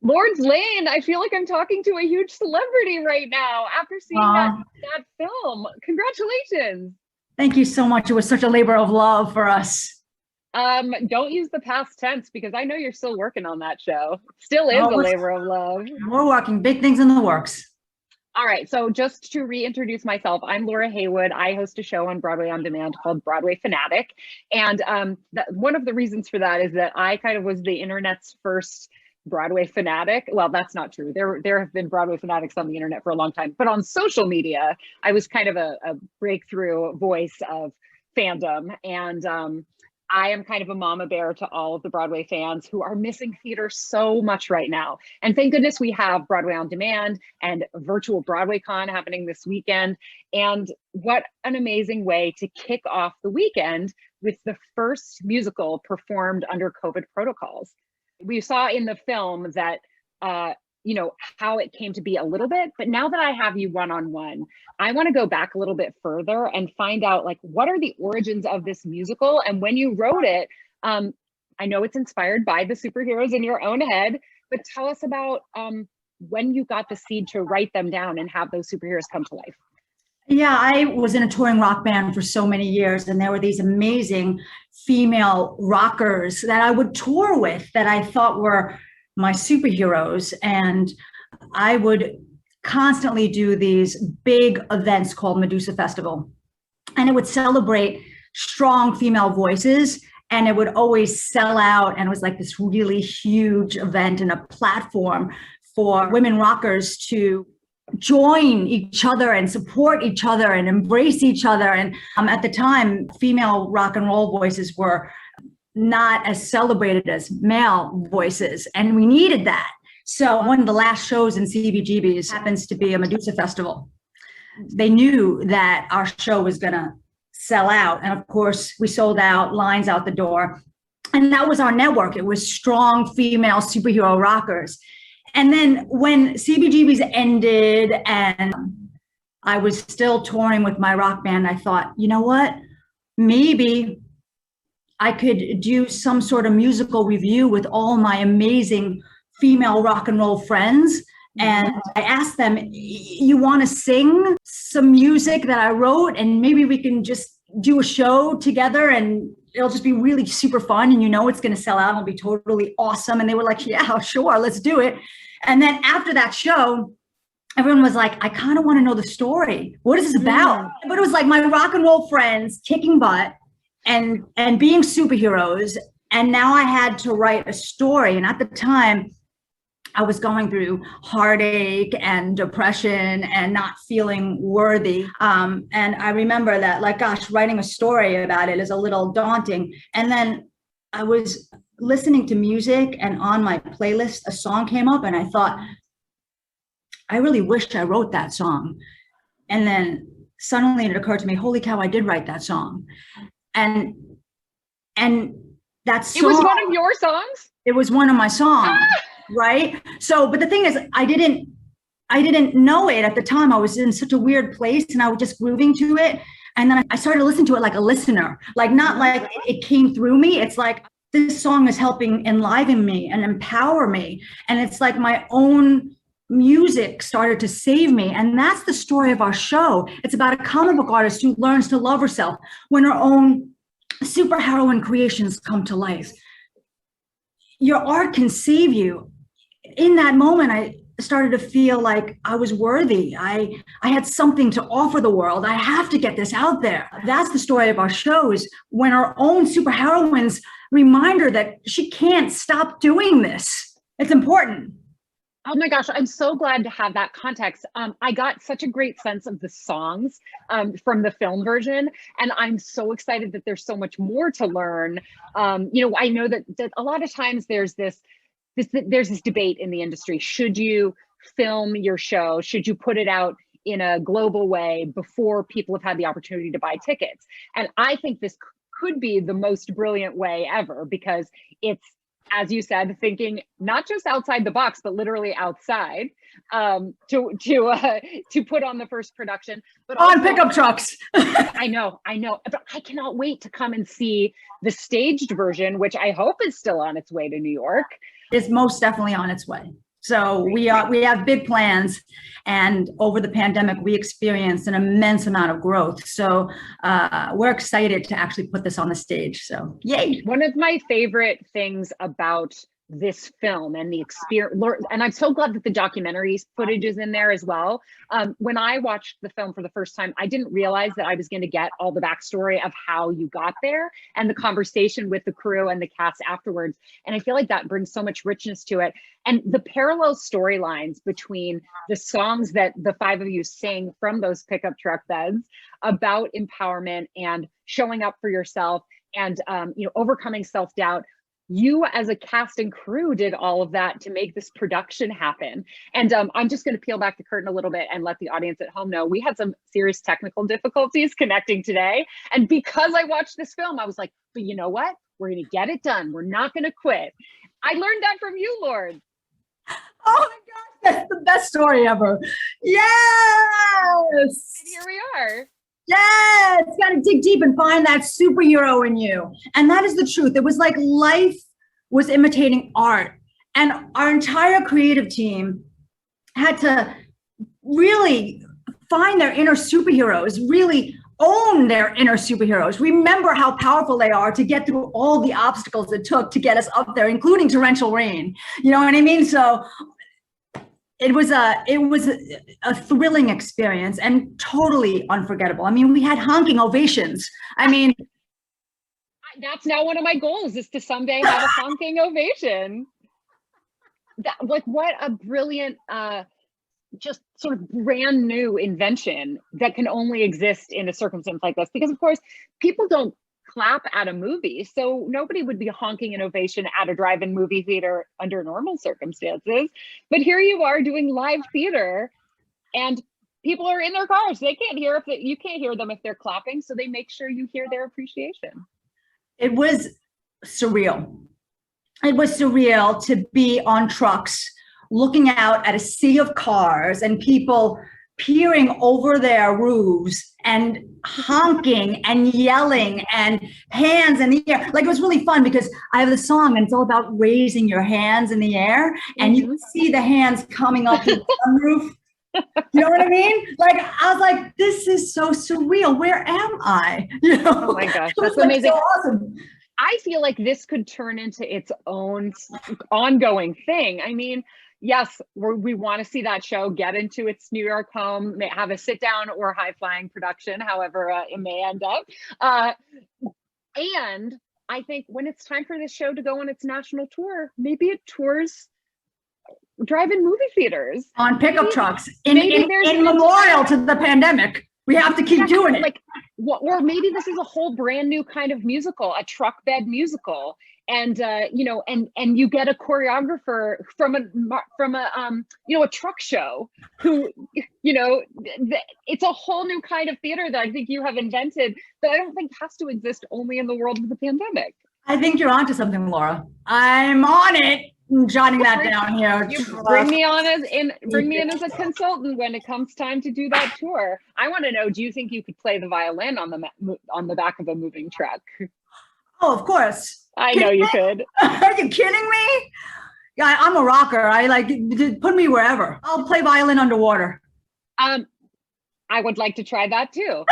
Lourds Lane, I feel like I'm talking to a huge celebrity right now after seeing that film. Congratulations. Thank you so much. It was such a labor of love for us. Don't use the past tense because I know you're still working on that show. Still is a labor of love. We're working big things in the works. All right, so just to reintroduce myself, I'm Laura Haywood. I host a show on Broadway On Demand called Broadway Fanatic. And one of the reasons for that is that I kind of was the internet's first Broadway fanatic. Well, that's not true. There have been Broadway fanatics on the internet for a long time, but on social media, I was kind of a breakthrough voice of fandom. And I am kind of a mama bear to all of the Broadway fans who are missing theater so much right now. And thank goodness we have Broadway On Demand and virtual BroadwayCon happening this weekend. And what an amazing way to kick off the weekend with the first musical performed under COVID protocols. We saw in the film that, how it came to be a little bit, but now that I have you one-on-one, I want to go back a little bit further and find out, like, what are the origins of this musical? And when you wrote it, I know it's inspired by the superheroes in your own head, but tell us about when you got the seed to write them down and have those superheroes come to life. Yeah, I was in a touring rock band for so many years, and there were these amazing female rockers that I would tour with that I thought were my superheroes. And I would constantly do these big events called Medusa Festival. And it would celebrate strong female voices, and it would always sell out. And it was like this really huge event and a platform for women rockers to join each other and support each other and embrace each other. And at the time, female rock and roll voices were not as celebrated as male voices, and we needed that. So one of the last shows in CBGB's happens to be a Medusa Festival. They knew that our show was going to sell out, and of course we sold out, lines out the door, and that was our network. It was strong female superhero rockers. And then when CBGB's ended and I was still touring with my rock band, I thought, you know what, maybe I could do some sort of musical review with all my amazing female rock and roll friends. And I asked them, you want to sing some music that I wrote, and maybe we can just do a show together and it'll just be really super fun, and it's going to sell out, it'll be totally awesome. And they were like, yeah, sure, let's do it. And then after that show, everyone was like, I kind of want to know the story. What is this about? But it was like my rock and roll friends kicking butt and being superheroes. And now I had to write a story. And at the time, I was going through heartache and depression and not feeling worthy. And I remember that, like, gosh, writing a story about it is a little daunting. And then I was listening to music, and on my playlist, a song came up, and I thought, I really wish I wrote that song. And then suddenly it occurred to me, holy cow, I did write that song. And that song, it was one of your songs? It was one of my songs. Right. So, but the thing is, I didn't know it at the time. I was in such a weird place, and I was just grooving to it. And then I started to listen to it like a listener, like not like it came through me. It's like, this song is helping enliven me and empower me. And it's like my own music started to save me. And that's the story of our show. It's about a comic book artist who learns to love herself when her own superheroine creations come to life. Your art can save you. In that moment, I started to feel like I was worthy. I had something to offer the world. I have to get this out there. That's the story of our show, is when our own superheroines remind her that she can't stop doing this. It's important. Oh my gosh, I'm so glad to have that context. I got such a great sense of the songs from the film version, and I'm so excited that there's so much more to learn. I know that a lot of times there's this debate in the industry. Should you film your show? Should you put it out in a global way before people have had the opportunity to buy tickets? And I think this could be the most brilliant way ever, because it's, as you said, thinking not just outside the box, but literally outside, to put on the first production. But on pickup trucks. I know, but I cannot wait to come and see the staged version, which I hope is still on its way to New York. It's most definitely on its way. So we have big plans, and over the pandemic, we experienced an immense amount of growth. So we're excited to actually put this on the stage. So yay! One of my favorite things about this film and the experience, and I'm so glad that the documentary footage is in there as well. When I watched the film for the first time, I didn't realize that I was going to get all the backstory of how you got there and the conversation with the crew and the cast afterwards. And I feel like that brings so much richness to it. And the parallel storylines between the songs that the five of you sing from those pickup truck beds about empowerment and showing up for yourself and overcoming self-doubt. You as a cast and crew did all of that to make this production happen. And I'm just going to peel back the curtain a little bit and let the audience at home know we had some serious technical difficulties connecting today. And because I watched this film, I was like, but you know what? We're going to get it done. We're not going to quit. I learned that from you, Lourds. Oh my gosh, that's the best story ever. Yes. And here we are. Yes, got to dig deep and find that superhero in you. And that is the truth. It was like life was imitating art. And our entire creative team had to really find their inner superheroes, really own their inner superheroes. Remember how powerful they are to get through all the obstacles it took to get us up there, including torrential rain. You know what I mean? So it was a thrilling experience and totally unforgettable. I mean, we had honking ovations. I mean, that's now one of my goals, is to someday have a honking ovation. What a brilliant, just sort of brand new invention that can only exist in a circumstance like this. Because of course, people don't clap at a movie. So nobody would be honking an ovation at a drive-in movie theater under normal circumstances. But here you are doing live theater and people are in their cars. They can't hear you can't hear them if they're clapping. So they make sure you hear their appreciation. It was surreal. It was surreal to be on trucks, looking out at a sea of cars and people peering over their roofs and honking and yelling and hands in the air. Like, it was really fun because I have the song and it's all about raising your hands in the air and you can see the hands coming up to the sunroof. You know what I mean? Like, I was like, this is so surreal. Where am I? You know? Oh my gosh, that's amazing. So awesome. I feel like this could turn into its own ongoing thing. I mean, yes, we want to see that show get into its New York home, have a sit down or high flying production, however it may end up. And I think when it's time for this show to go on its national tour, maybe it tours drive-in movie theaters. On pickup trucks in memorial to the pandemic. We have to keep doing it. Like, or maybe this is a whole brand new kind of musical, a truck bed musical. And and you get a choreographer from a truck show who, it's a whole new kind of theater that I think you have invented that I don't think has to exist only in the world of the pandemic. I think you're onto something, Laura. I'm on it. I'm jotting that down here. You bring me in as a consultant when it comes time to do that tour. I want to know, do you think you could play the violin on the back of a moving truck? Oh, of course. I know you could. Are you kidding me? Yeah, I'm a rocker. Put me wherever. I'll play violin underwater. I would like to try that too.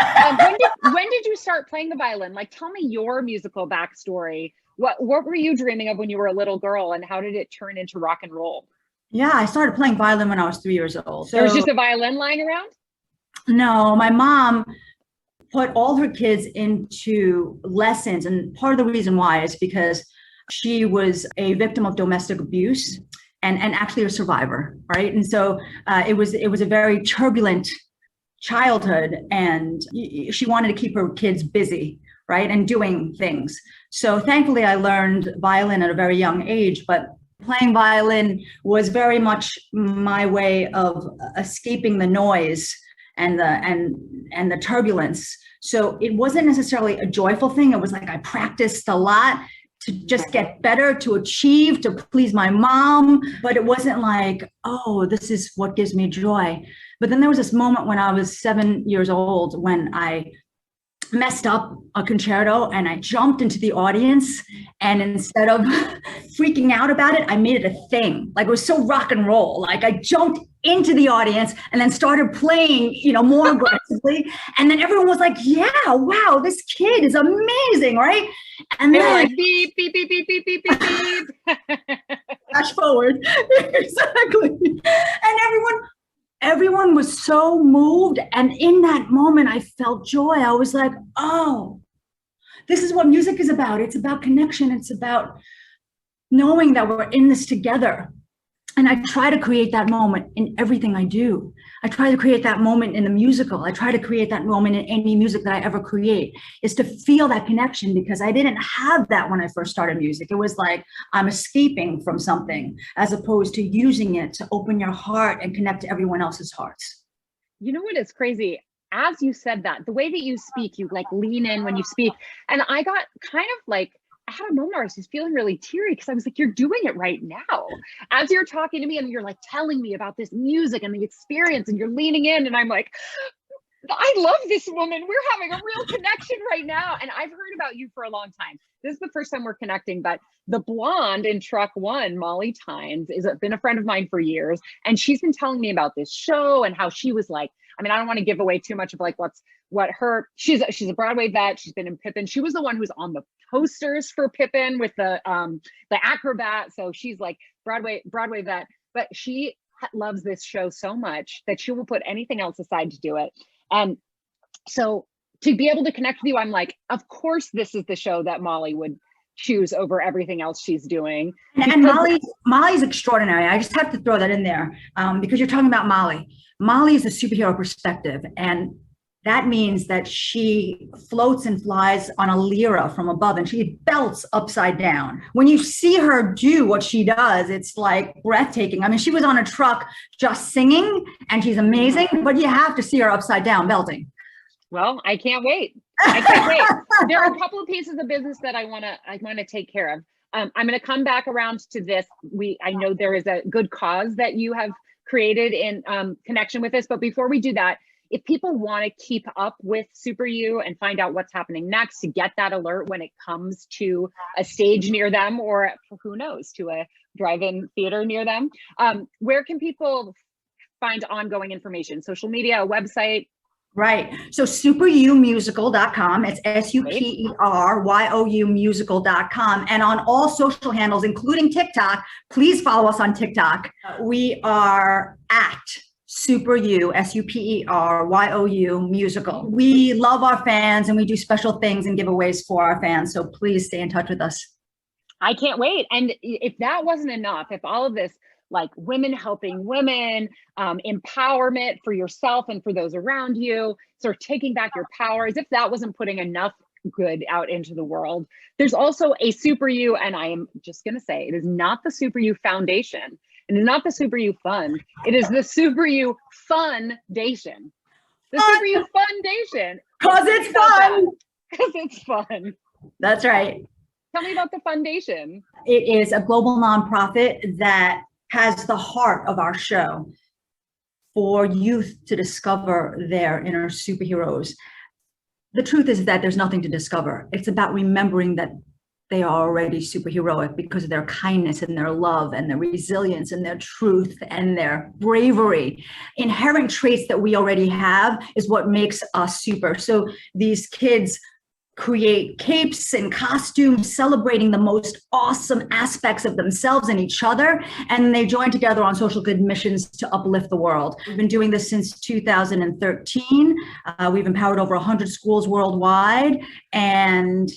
When did you start playing the violin? Like, tell me your musical backstory. What were you dreaming of when you were a little girl, and how did it turn into rock and roll? Yeah, I started playing violin when I was 3 years old. So there was just a violin lying around? No, my mom put all her kids into lessons. And part of the reason why is because she was a victim of domestic abuse and actually a survivor, right? And so it was a very turbulent childhood, and she wanted to keep her kids busy, right? And doing things. So thankfully I learned violin at a very young age, but playing violin was very much my way of escaping the noise and the turbulence. So it wasn't necessarily a joyful thing. It was like I practiced a lot to just get better, to achieve, to please my mom. But it wasn't like, oh, this is what gives me joy. But then there was this moment when I was 7 years old when I messed up a concerto and I jumped into the audience And instead of freaking out about it, I made it a thing. Like, it was so rock and roll. Like, I jumped into the audience and then started playing, more aggressively. And then everyone was like, yeah, wow, this kid is amazing, right? And They were then like, beep, beep, beep, beep, beep, beep, beep, beep. flash forward. Exactly. And everyone was so moved. And in that moment, I felt joy. I was like, oh, this is what music is about. It's about connection. It's about knowing that we're in this together. And I try to create that moment in everything I do. I try to create that moment in the musical. I try to create that moment in any music that I ever create, is to feel that connection, because I didn't have that when I first started music. It was like I'm escaping from something, as opposed to using it to open your heart and connect to everyone else's hearts. You know what is crazy? As you said that, the way that you speak, you like lean in when you speak. And I got kind of like, I had a moment where I was just feeling really teary, because I was like, you're doing it right now. As you're talking to me and you're like telling me about this music and the experience, and you're leaning in, and I'm like, I love this woman. We're having a real connection right now. And I've heard about you for a long time. This is the first time we're connecting, but the blonde in Truck One, Molly Tynes, has been a friend of mine for years. And she's been telling me about this show and how she was like, I mean, I don't want to give away too much of like she's a Broadway vet. She's been in Pippin. She was the one who's on the posters for Pippin with the acrobat. So she's like Broadway vet, but she loves this show so much that she will put anything else aside to do it. And so to be able to connect with you, I'm like, of course, this is the show that Molly would choose over everything else she's doing. And Molly's extraordinary. I just have to throw that in there, because you're talking about Molly. Molly is a superhero perspective, and that means that she floats and flies on a lyra from above, and she belts upside down. When you see her do what she does, it's like breathtaking. I mean, she was on a truck just singing, and she's amazing, but you have to see her upside down belting. Well, I can't wait. I can't wait. There are a couple of pieces of business that I want to take care of. I'm going to come back around to this. I know there is a good cause that you have created in connection with this, but before we do that, if people want to keep up with SuperYou and find out what's happening next, to get that alert when it comes to a stage near them, or who knows, to a drive-in theater near them, where can people find ongoing information? Social media, a website? Right. So superyoumusical.com. It's SuperYou musical.com. And on all social handles, including TikTok, please follow us on TikTok. We are at SuperYou, SuperYou musical. We love our fans, and we do special things and giveaways for our fans. So please stay in touch with us. I can't wait. And if that wasn't enough, if all of this, like women helping women, empowerment for yourself and for those around you, sort of taking back your power, as if that wasn't putting enough good out into the world, there's also a SuperYou, and I am just going to say, it is not the SuperYou Foundation. It is not the SuperYou Fund. It is the SuperYou Foundation. The SuperYou Foundation. Because it's fun. Because it's fun. That's right. Tell me about the foundation. It is a global nonprofit that has the heart of our show for youth to discover their inner superheroes. The truth is that there's nothing to discover. It's about remembering that they are already superheroic because of their kindness and their love and their resilience and their truth and their bravery. Inherent traits that we already have is what makes us super. So these kids create capes and costumes celebrating the most awesome aspects of themselves and each other, and they join together on social good missions to uplift the world. We've been doing this since 2013. We've empowered over 100 schools worldwide, and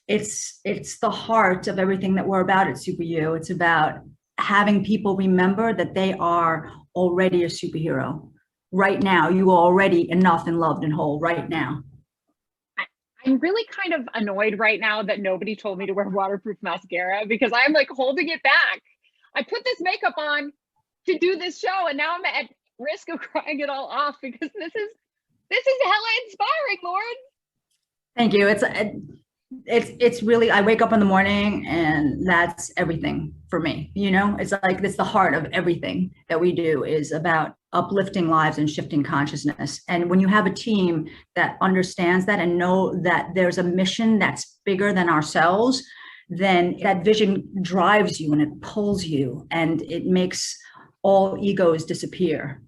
it's the heart of everything that we're about at SuperYou. It's about having people remember that they are already a superhero. Right now, you are already enough and loved and whole right now. I'm really kind of annoyed right now that nobody told me to wear waterproof mascara, because I'm like holding it back. I put this makeup on to do this show, and now I'm at risk of crying it all off, because this is hella inspiring, Lourds. Thank you. it's really, I wake up in the morning and that's everything for me. It's like, it's the heart of everything that we do is about uplifting lives and shifting consciousness. And when you have a team that understands that and know that there's a mission that's bigger than ourselves, then that vision drives you and it pulls you and it makes all egos disappear.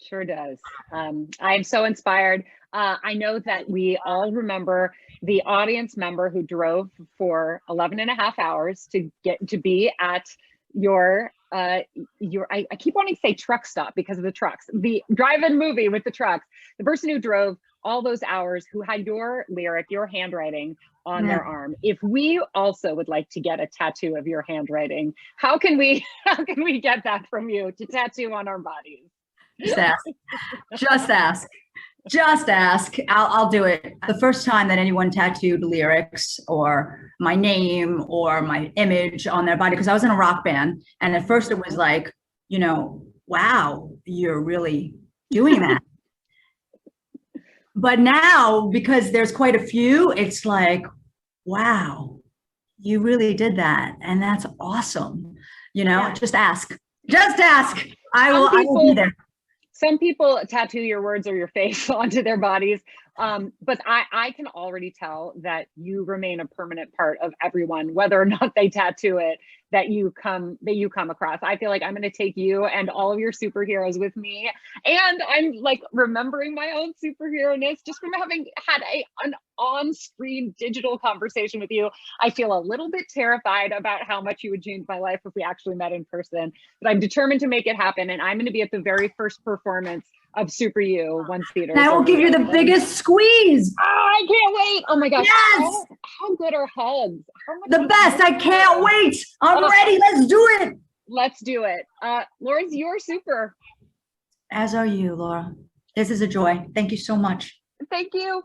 Sure does. I am so inspired. I know that we all remember the audience member who drove for 11 and a half hours to get to be at your I keep wanting to say truck stop because of the trucks, the drive-in movie with the trucks, the person who drove all those hours, who had your lyric, your handwriting on their arm. If we also would like to get a tattoo of your handwriting, how can we get that from you to tattoo on our bodies? Just ask. Just ask. Just ask. I'll do it. The first time that anyone tattooed lyrics or my name or my image on their body, because I was in a rock band, and at first it was like, wow, you're really doing that. But now, because there's quite a few, it's like, wow, you really did that. And that's awesome. Just ask. Just ask. I will be there. Some people tattoo your words or your face onto their bodies, but I can already tell that you remain a permanent part of everyone, whether or not they tattoo it, that you come across. I feel like I'm going to take you and all of your superheroes with me, and I'm like remembering my own superhero-ness just from having had an on-screen digital conversation with you. I feel a little bit terrified about how much you would change my life if we actually met in person, but I'm determined to make it happen, and I'm going to be at the very first performance of SuperYou once theaters. I will give you the biggest squeeze. Oh, I can't wait. Oh my gosh. Yes. How good are hugs? The best. I can't wait. I'm ready. Let's do it. Let's do it. Lourds, you're super. As are you, Laura. This is a joy. Thank you so much. Thank you.